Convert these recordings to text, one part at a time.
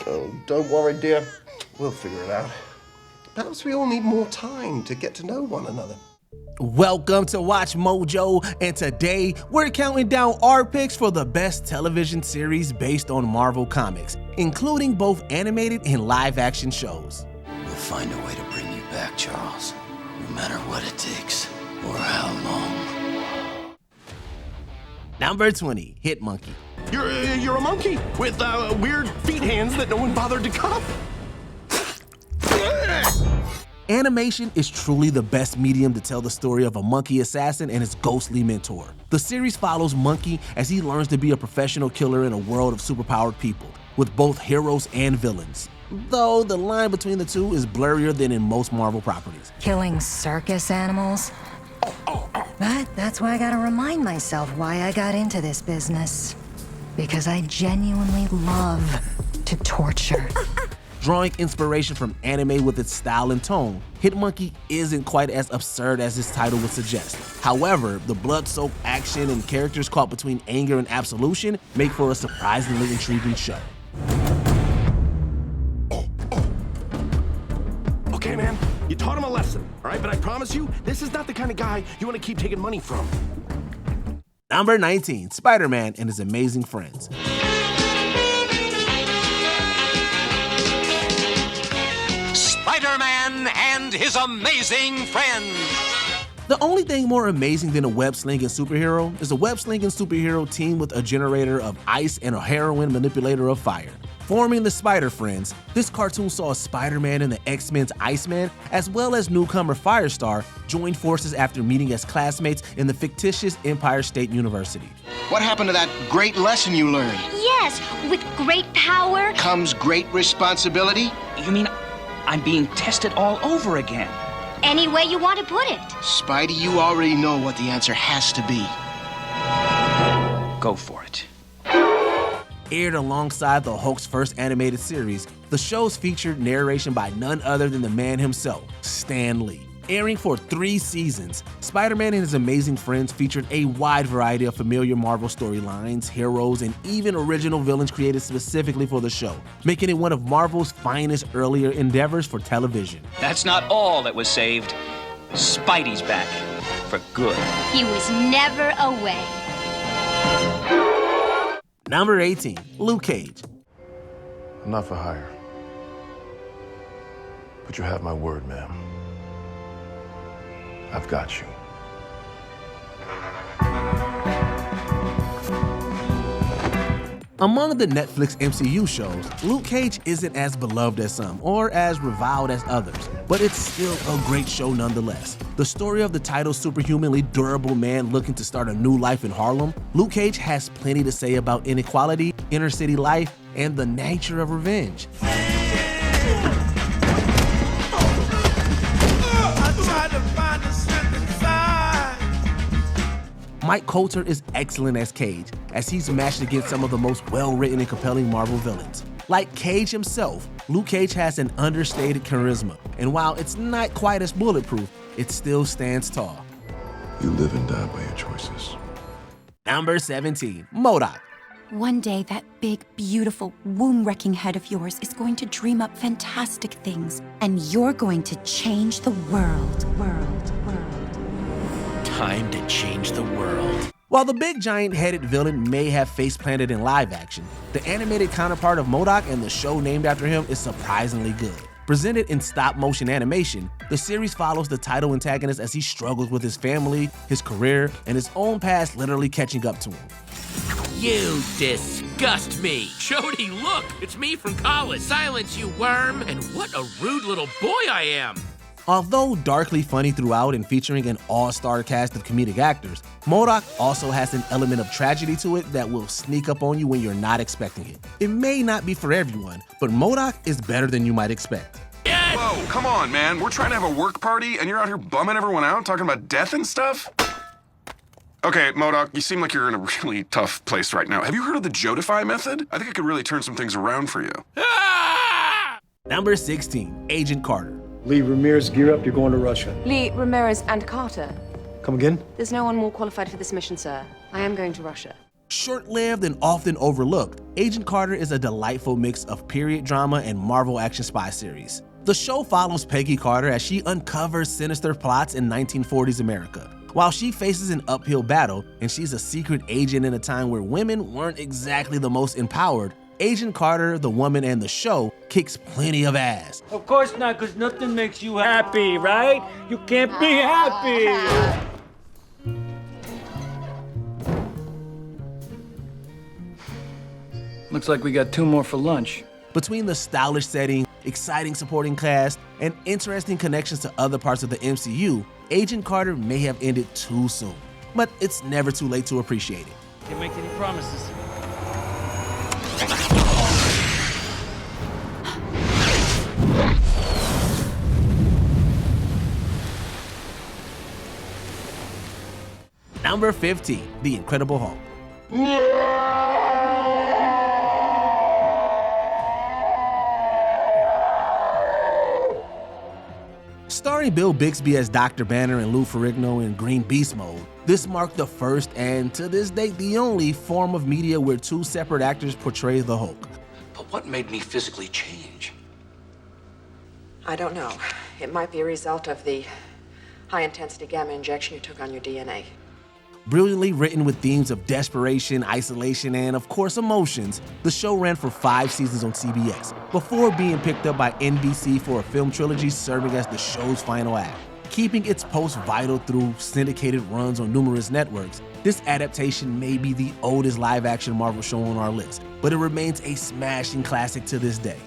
Oh, don't worry, dear. We'll figure it out. Perhaps we all need more time to get to know one another. Welcome to Watch Mojo, and today we're counting down our picks for the best television series based on Marvel Comics, including both animated and live-action shows. We'll find a way to bring you back, Charles, no matter what it takes or how long. Number 20, Hit Monkey. You're a monkey with weird feet hands that no one bothered to cut. Animation is truly the best medium to tell the story of a monkey assassin and his ghostly mentor. The series follows Monkey as he learns to be a professional killer in a world of superpowered people, with both heroes and villains. Though the line between the two is blurrier than in most Marvel properties. Killing circus animals? But that's why I gotta remind myself why I got into this business. Because I genuinely love to torture. Drawing inspiration from anime with its style and tone, Hit Monkey isn't quite as absurd as its title would suggest. However, the blood-soaked action and characters caught between anger and absolution make for a surprisingly intriguing show. Okay, man, you taught him a lesson, all right? But I promise you, this is not the kind of guy you want to keep taking money from. Number 19, Spider-Man and His Amazing Friends. Spider-Man and His Amazing Friends. The only thing more amazing than a web-slinging superhero is a web-slinging superhero team with a generator of ice and a heroin manipulator of fire. Forming the Spider-Friends, this cartoon saw Spider-Man and the X-Men's Iceman, as well as newcomer Firestar, join forces after meeting as classmates in the fictitious Empire State University. What happened to that great lesson you learned? Yes, with great power Comes great responsibility? You mean I'm being tested all over again? any way you want to put it. Spidey, you already know what the answer has to be. Go for it. Aired alongside the Hulk's first animated series, the show's featured narration by none other than the man himself, Stan Lee. Airing for 3 seasons, Spider-Man and His Amazing Friends featured a wide variety of familiar Marvel storylines, heroes, and even original villains created specifically for the show, making it one of Marvel's finest earlier endeavors for television. That's not all that was saved. Spidey's back. For good. He was never away. Number 18, Luke Cage. I'm not for hire. But you have my word, ma'am. I've got you. Among the Netflix MCU shows, Luke Cage isn't as beloved as some, or as reviled as others, but it's still a great show nonetheless. The story of the title's superhumanly durable man looking to start a new life in Harlem, Luke Cage has plenty to say about inequality, inner city life, and the nature of revenge. Mike Coulter is excellent as Cage, as he's matched against some of the most well-written and compelling Marvel villains. Like Cage himself, Luke Cage has an understated charisma, and while it's not quite as bulletproof, it still stands tall. You live and die by your choices. Number 17, M.O.D.O.K. One day, that big, beautiful, womb-wrecking head of yours is going to dream up fantastic things, and you're going to change the world. Time to change the world. While the big giant-headed villain may have face-planted in live action, the animated counterpart of M.O.D.O.K and the show named after him is surprisingly good. Presented in stop-motion animation, the series follows the title antagonist as he struggles with his family, his career, and his own past literally catching up to him. You disgust me. Jody, look, it's me from college. Silence, you worm. And what a rude little boy I am. Although darkly funny throughout and featuring an all-star cast of comedic actors, M.O.D.O.K also has an element of tragedy to it that will sneak up on you when you're not expecting it. It may not be for everyone, but M.O.D.O.K is better than you might expect. Yes! Whoa, come on, man. We're trying to have a work party, and you're out here bumming everyone out, talking about death and stuff? Okay, M.O.D.O.K, you seem like you're in a really tough place right now. Have you heard of the Jodify method? I think I could really turn some things around for you. Ah! Number 16, Agent Carter. Lee Ramirez, gear up, you're going to Russia. Lee, Ramirez, and Carter. Come again? There's no one more qualified for this mission, sir. I am going to Russia. Short-lived and often overlooked, Agent Carter is a delightful mix of period drama and Marvel action spy series. The show follows Peggy Carter as she uncovers sinister plots in 1940s America. While she faces an uphill battle and she's a secret agent in a time where women weren't exactly the most empowered, Agent Carter, the woman, and the show kicks plenty of ass. Of course not, because nothing makes you happy, right? You can't be happy. Looks like we got 2 more for lunch. Between the stylish setting, exciting supporting cast, and interesting connections to other parts of the MCU, Agent Carter may have ended too soon. But it's never too late to appreciate it. Can't make any promises. Number 15, The Incredible Hulk. Starring Bill Bixby as Dr. Banner and Lou Ferrigno in Green Beast mode, this marked the first and, to this date, the only form of media where 2 separate actors portray the Hulk. But what made me physically change? I don't know. It might be a result of the high-intensity gamma injection you took on your DNA. Brilliantly written with themes of desperation, isolation, and of course emotions, the show ran for 5 seasons on CBS, before being picked up by NBC for a film trilogy serving as the show's final act. Keeping its post vital through syndicated runs on numerous networks, this adaptation may be the oldest live-action Marvel show on our list, but it remains a smashing classic to this day.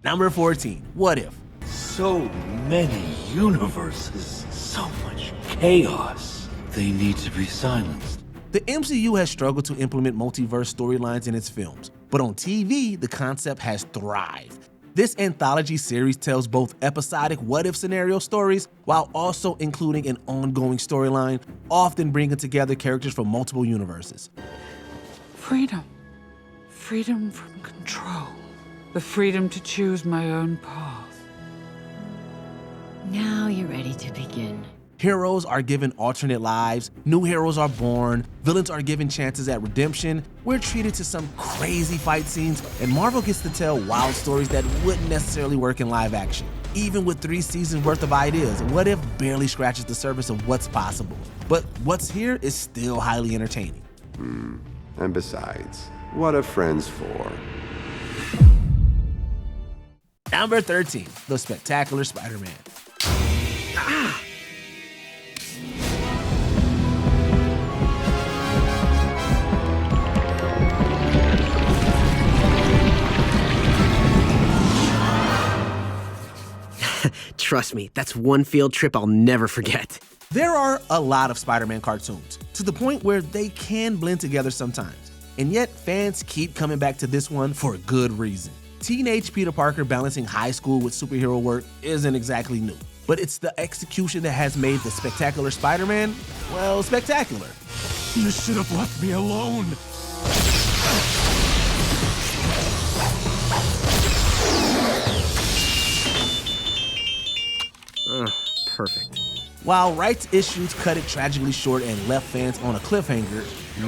Number 14, What If? So many universes, so much chaos. They need to be silenced. The MCU has struggled to implement multiverse storylines in its films, but on TV, the concept has thrived. This anthology series tells both episodic what-if scenario stories while also including an ongoing storyline, often bringing together characters from multiple universes. Freedom. Freedom from control. The freedom to choose my own path. Now you're ready to begin. Heroes are given alternate lives, new heroes are born, villains are given chances at redemption, we're treated to some crazy fight scenes, and Marvel gets to tell wild stories that wouldn't necessarily work in live action. Even with 3 seasons worth of ideas, What If barely scratches the surface of what's possible. But what's here is still highly entertaining. And besides, what are friends for? Number 13, The Spectacular Spider-Man. Trust me, that's one field trip I'll never forget. There are a lot of Spider-Man cartoons, to the point where they can blend together sometimes. And yet, fans keep coming back to this one for a good reason. Teenage Peter Parker balancing high school with superhero work isn't exactly new, but it's the execution that has made the Spectacular Spider-Man, well, spectacular. You should have left me alone. Perfect. While rights issues cut it tragically short and left fans on a cliffhanger,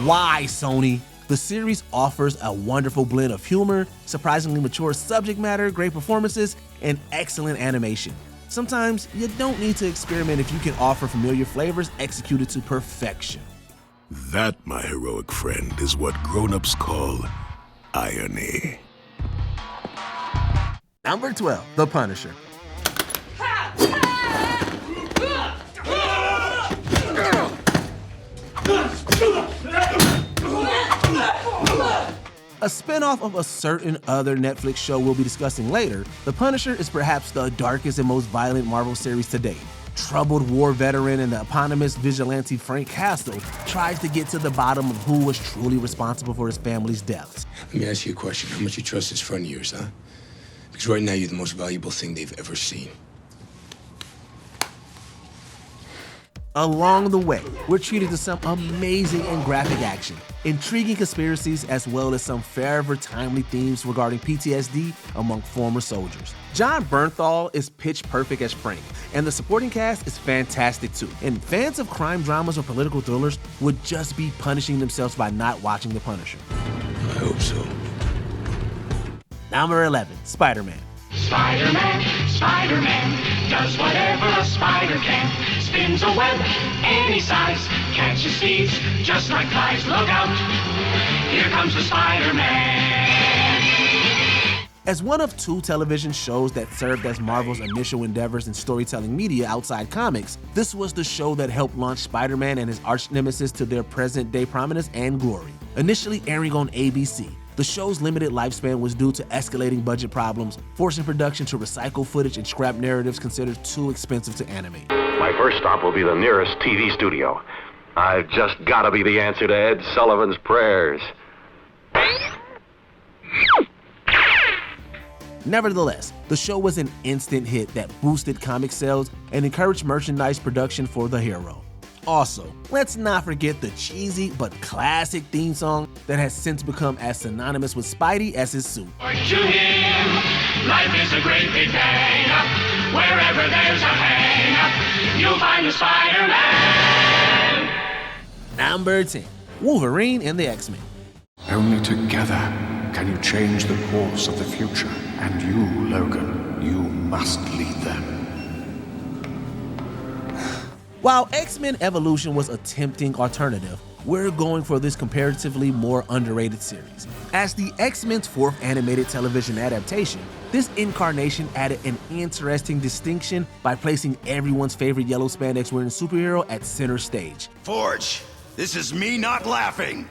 why, Sony? The series offers a wonderful blend of humor, surprisingly mature subject matter, great performances, and excellent animation. Sometimes you don't need to experiment if you can offer familiar flavors executed to perfection. That, my heroic friend, is what grown-ups call irony. Number 12, The Punisher. A spinoff of a certain other Netflix show we'll be discussing later, The Punisher is perhaps the darkest and most violent Marvel series to date. Troubled war veteran and the eponymous vigilante Frank Castle tries to get to the bottom of who was truly responsible for his family's deaths. Let me ask you a question. How much you trust this friend of yours, huh? Because right now you're the most valuable thing they've ever seen. Along the way, we're treated to some amazing and graphic action, intriguing conspiracies, as well as some forever timely themes regarding PTSD among former soldiers. Jon Bernthal is pitch perfect as Frank, and the supporting cast is fantastic too. And fans of crime dramas or political thrillers would just be punishing themselves by not watching The Punisher. I hope so. Number 11, Spider-Man. Spider-Man does whatever a spider can. Spins a web any size, catches thieves just like flies. Look out, here comes the Spider-Man. As one of 2 television shows that served as Marvel's initial endeavors in storytelling media outside comics, this was the show that helped launch Spider-Man and his arch-nemesis to their present-day prominence and glory. Initially airing on ABC, the show's limited lifespan was due to escalating budget problems, forcing production to recycle footage and scrap narratives considered too expensive to animate. My first stop will be the nearest TV studio. I've just got to be the answer to Ed Sullivan's prayers. Nevertheless, the show was an instant hit that boosted comic sales and encouraged merchandise production for the hero. Also, let's not forget the cheesy but classic theme song that has since become as synonymous with Spidey as his suit. To him, life is a great big hang-up. Wherever there's a hang-up, you'll find the Spider-Man. Number 10, Wolverine and the X-Men. Only together can you change the course of the future. And you, Logan, you must lead them. While X-Men Evolution was a tempting alternative, we're going for this comparatively more underrated series. As the X-Men's 4th animated television adaptation, this incarnation added an interesting distinction by placing everyone's favorite yellow spandex wearing superhero at center stage. Forge, this is me not laughing.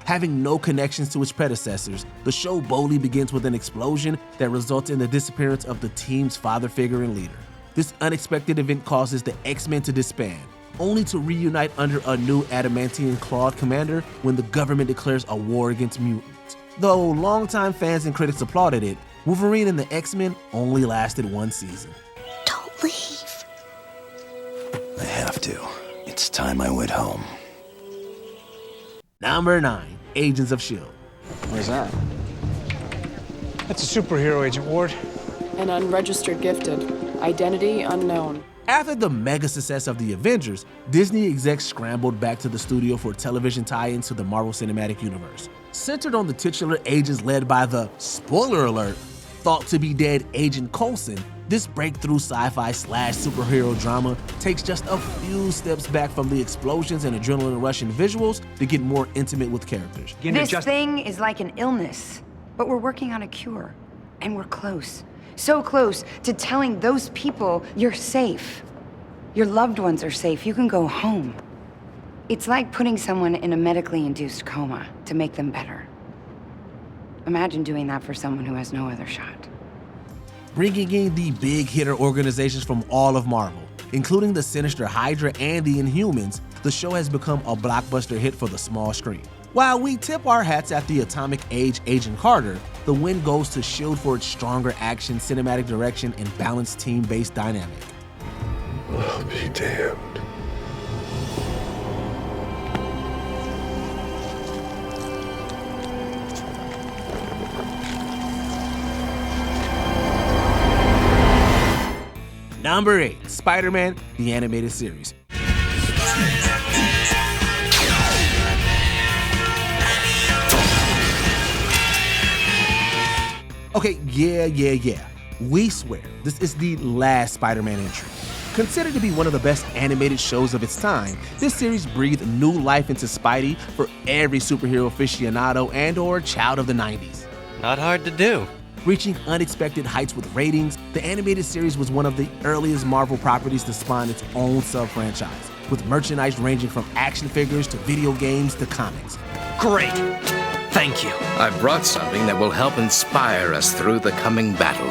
Having no connections to its predecessors, the show boldly begins with an explosion that results in the disappearance of the team's father figure and leader. This unexpected event causes the X-Men to disband, only to reunite under a new adamantium-clawed commander when the government declares a war against mutants. Though longtime fans and critics applauded it, Wolverine and the X-Men only lasted 1 season. Don't leave. I have to. It's time I went home. Number 9, Agents of S.H.I.E.L.D. Where's that? That's a superhero, Agent Ward. An unregistered gifted. Identity unknown. After the mega success of the Avengers, Disney execs scrambled back to the studio for television tie-ins to the Marvel Cinematic Universe. Centered on the titular agents led by the, spoiler alert, thought-to-be-dead Agent Coulson, this breakthrough sci-fi / superhero drama takes just a few steps back from the explosions and adrenaline-rushing visuals to get more intimate with characters. This thing is like an illness, but we're working on a cure, and we're close. So close to telling those people you're safe. Your loved ones are safe. You can go home. It's like putting someone in a medically induced coma to make them better. Imagine doing that for someone who has no other shot. Bringing in the big hitter organizations from all of Marvel, including the sinister Hydra and the Inhumans, the show has become a blockbuster hit for the small screen. While we tip our hats at the Atomic Age Agent Carter, the win goes to S.H.I.E.L.D. for its stronger action, cinematic direction, and balanced team-based dynamic. I'll be damned. Number 8, Spider-Man, the Animated Series. Okay, yeah. We swear, this is the last Spider-Man entry. Considered to be one of the best animated shows of its time, this series breathed new life into Spidey for every superhero aficionado and/or child of the 90s. Not hard to do. Reaching unexpected heights with ratings, the animated series was one of the earliest Marvel properties to spawn its own sub-franchise, with merchandise ranging from action figures to video games to comics. Great! Thank you. I brought something that will help inspire us through the coming battle.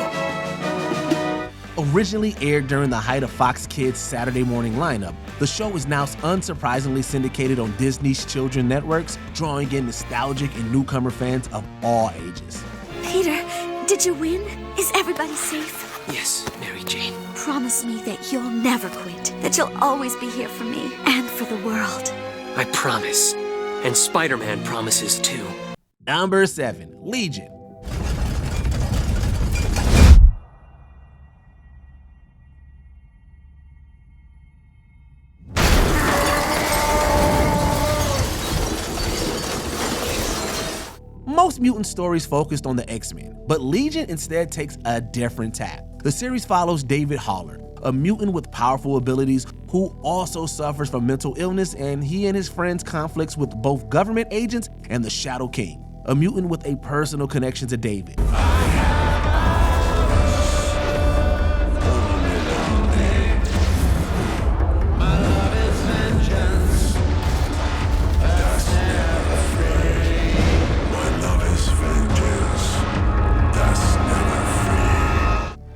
Originally aired during the height of Fox Kids' Saturday morning lineup, the show is now unsurprisingly syndicated on Disney's children networks, drawing in nostalgic and newcomer fans of all ages. Peter, did you win? Is everybody safe? Yes, Mary Jane. Promise me that you'll never quit, that you'll always be here for me and for the world. I promise. And Spider-Man promises too. Number 7, Legion. Most mutant stories focused on the X-Men, but Legion instead takes a different tack. The series follows David Haller, a mutant with powerful abilities who also suffers from mental illness, and he and his friends conflicts with both government agents and the Shadow King, a mutant with a personal connection to David.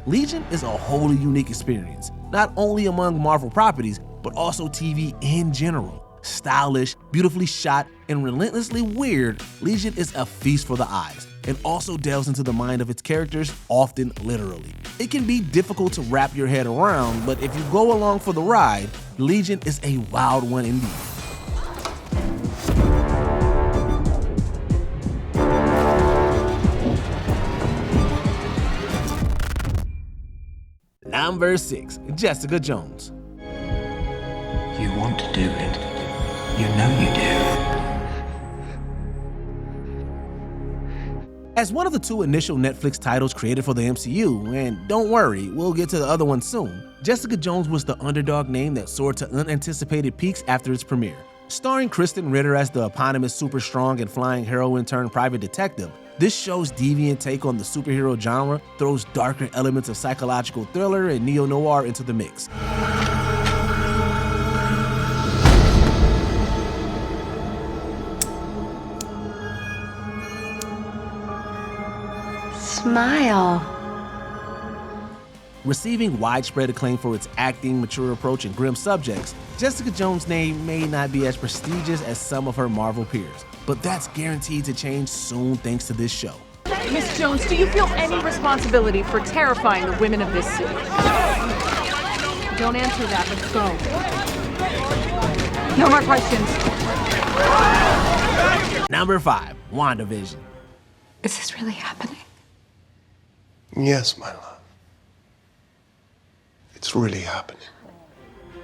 Legion is a wholly unique experience, not only among Marvel properties, but also TV in general. Stylish, beautifully shot, and relentlessly weird, Legion is a feast for the eyes, and also delves into the mind of its characters, often literally. It can be difficult to wrap your head around, but if you go along for the ride, Legion is a wild one indeed. Number 6, Jessica Jones. You want to do it. You know you do. As one of the 2 initial Netflix titles created for the MCU, and don't worry, we'll get to the other one soon, Jessica Jones was the underdog name that soared to unanticipated peaks after its premiere. Starring Kristen Ritter as the eponymous super strong and flying heroine turned private detective, this show's deviant take on the superhero genre throws darker elements of psychological thriller and neo-noir into the mix. Smile. Receiving widespread acclaim for its acting, mature approach, and grim subjects, Jessica Jones' name may not be as prestigious as some of her Marvel peers, but that's guaranteed to change soon thanks to this show. Miss Jones, do you feel any responsibility for terrifying the women of this city? Don't answer that, let's go. No more questions. Number 5, WandaVision. Is this really happening? Yes, my love. It's really happening.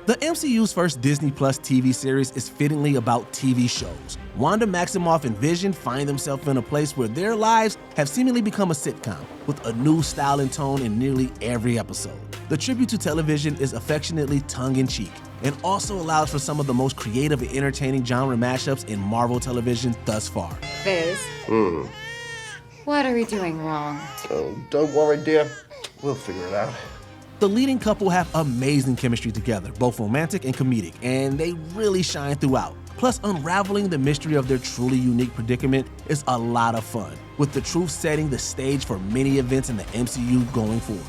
The MCU's first Disney Plus TV series is fittingly about TV shows. Wanda Maximoff and Vision find themselves in a place where their lives have seemingly become a sitcom, with a new style and tone in nearly every episode. The tribute to television is affectionately tongue-in-cheek, and also allows for some of the most creative and entertaining genre mashups in Marvel television thus far. Viz, what are we doing wrong? Oh, don't worry, dear. We'll figure it out. The leading couple have amazing chemistry together, both romantic and comedic, and they really shine throughout. Plus, unraveling the mystery of their truly unique predicament is a lot of fun, with the truth setting the stage for many events in the MCU going forward.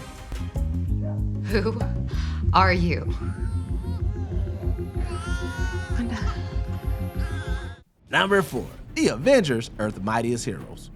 Who are you? Number 4, The Avengers, Earth's Mightiest Heroes.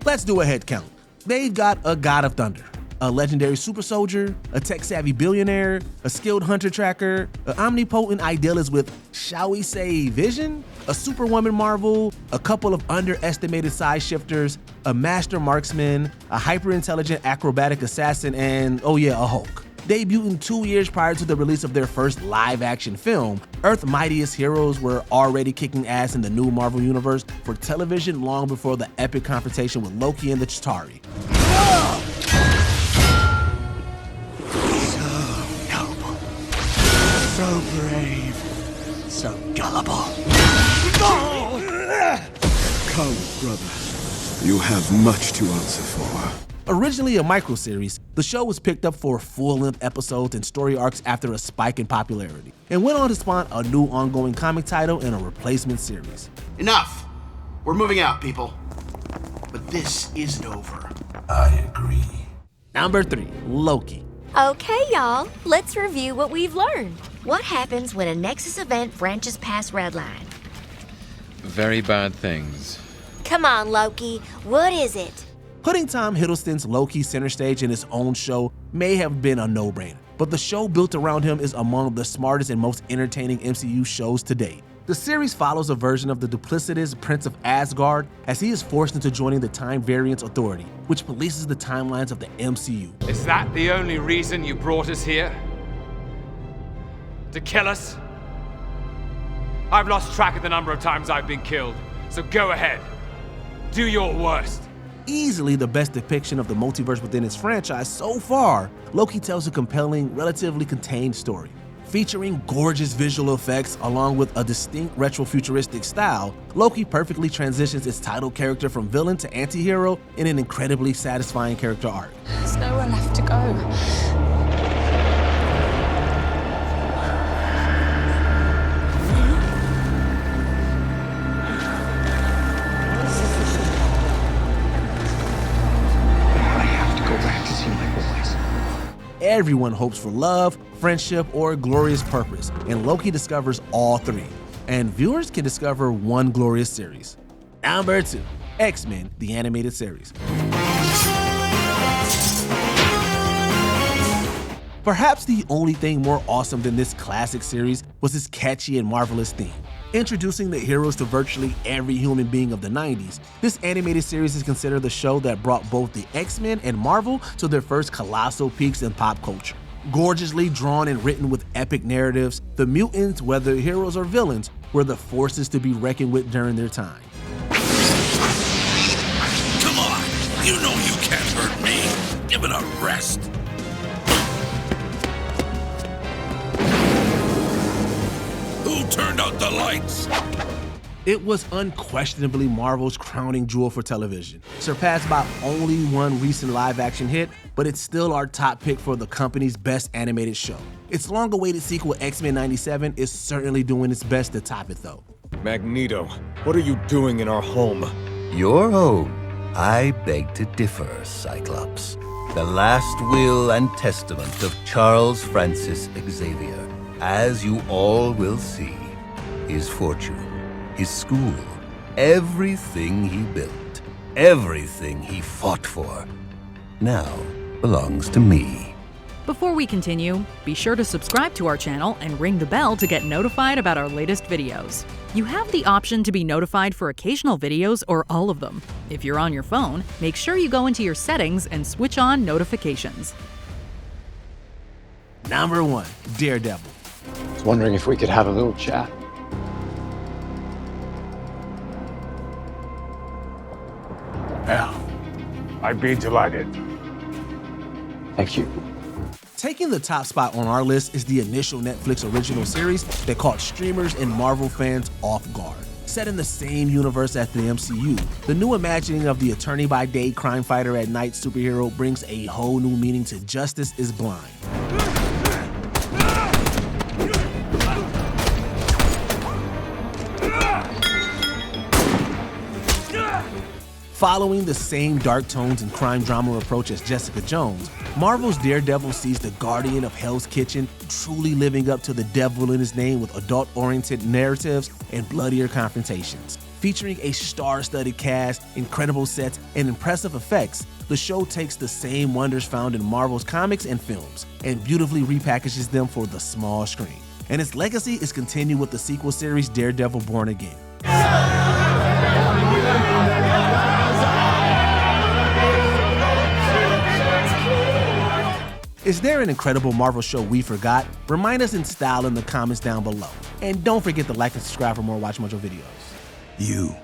Let's do a head count. They've got a God of Thunder, a legendary super soldier, a tech-savvy billionaire, a skilled hunter tracker, an omnipotent idealist with, shall we say, vision, a superwoman Marvel, a couple of underestimated size shifters, a master marksman, a hyper-intelligent acrobatic assassin, and, oh yeah, a Hulk. Debuting 2 years prior to the release of their first live-action film, Earth's Mightiest Heroes were already kicking ass in the new Marvel Universe for television long before the epic confrontation with Loki and the Chitauri. So noble, so brave, so gullible. Come, brother. You have much to answer for. Originally a microseries, the show was picked up for full-length episodes and story arcs after a spike in popularity, and went on to spawn a new ongoing comic title and a replacement series. Enough! We're moving out, people. But this isn't over. I agree. Number 3, Loki. Okay, y'all, let's review what we've learned. What happens when a Nexus event branches past Redline? Very bad things. Come on, Loki, what is it? Putting Tom Hiddleston's Loki center stage in his own show may have been a no-brainer, but the show built around him is among the smartest and most entertaining MCU shows to date. The series follows a version of the duplicitous Prince of Asgard as he is forced into joining the Time Variance Authority, which polices the timelines of the MCU. Is that the only reason you brought us here? To kill us? I've lost track of the number of times I've been killed, so go ahead. Do your worst. Easily the best depiction of the multiverse within its franchise so far, Loki tells a compelling, relatively contained story. Featuring gorgeous visual effects along with a distinct retro-futuristic style, Loki perfectly transitions its title character from villain to anti-hero in an incredibly satisfying character arc. There's nowhere left to go. Everyone hopes for love, friendship, or a glorious purpose, and Loki discovers all three. And viewers can discover one glorious series. Number 2, X-Men, the animated series. Perhaps the only thing more awesome than this classic series was its catchy and marvelous theme. Introducing the heroes to virtually every human being of the 90s, this animated series is considered the show that brought both the X-Men and Marvel to their first colossal peaks in pop culture. Gorgeously drawn and written with epic narratives, the mutants, whether heroes or villains, were the forces to be reckoned with during their time. Come on, you know you can't hurt me. Give it a rest. Who turned out the lights? It was unquestionably Marvel's crowning jewel for television, surpassed by only one recent live-action hit, but it's still our top pick for the company's best animated show. Its long-awaited sequel, X-Men 97, is certainly doing its best to top it though. Magneto, what are you doing in our home? Your home? I beg to differ, Cyclops. The last will and testament of Charles Francis Xavier. As you all will see, his fortune, his school, everything he built, everything he fought for, now belongs to me. Before we continue, be sure to subscribe to our channel and ring the bell to get notified about our latest videos. You have the option to be notified for occasional videos or all of them. If you're on your phone, make sure you go into your settings and switch on notifications. Number 1, Daredevil. I was wondering if we could have a little chat. Yeah, I'd be delighted. Thank you. Taking the top spot on our list is the initial Netflix original series that caught streamers and Marvel fans off guard. Set in the same universe as the MCU, the new imagining of the attorney by day, crime fighter at night superhero brings a whole new meaning to Justice is Blind. Following the same dark tones and crime drama approach as Jessica Jones, Marvel's Daredevil sees the guardian of Hell's Kitchen truly living up to the devil in his name with adult-oriented narratives and bloodier confrontations. Featuring a star-studded cast, incredible sets, and impressive effects, the show takes the same wonders found in Marvel's comics and films and beautifully repackages them for the small screen. And its legacy is continued with the sequel series Daredevil Born Again. Is there an incredible Marvel show we forgot? Remind us in style in the comments down below. And don't forget to like and subscribe for more WatchMojo videos. You,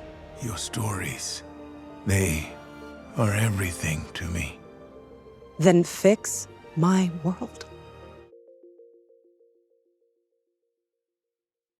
your stories, they are everything to me. Then fix my world.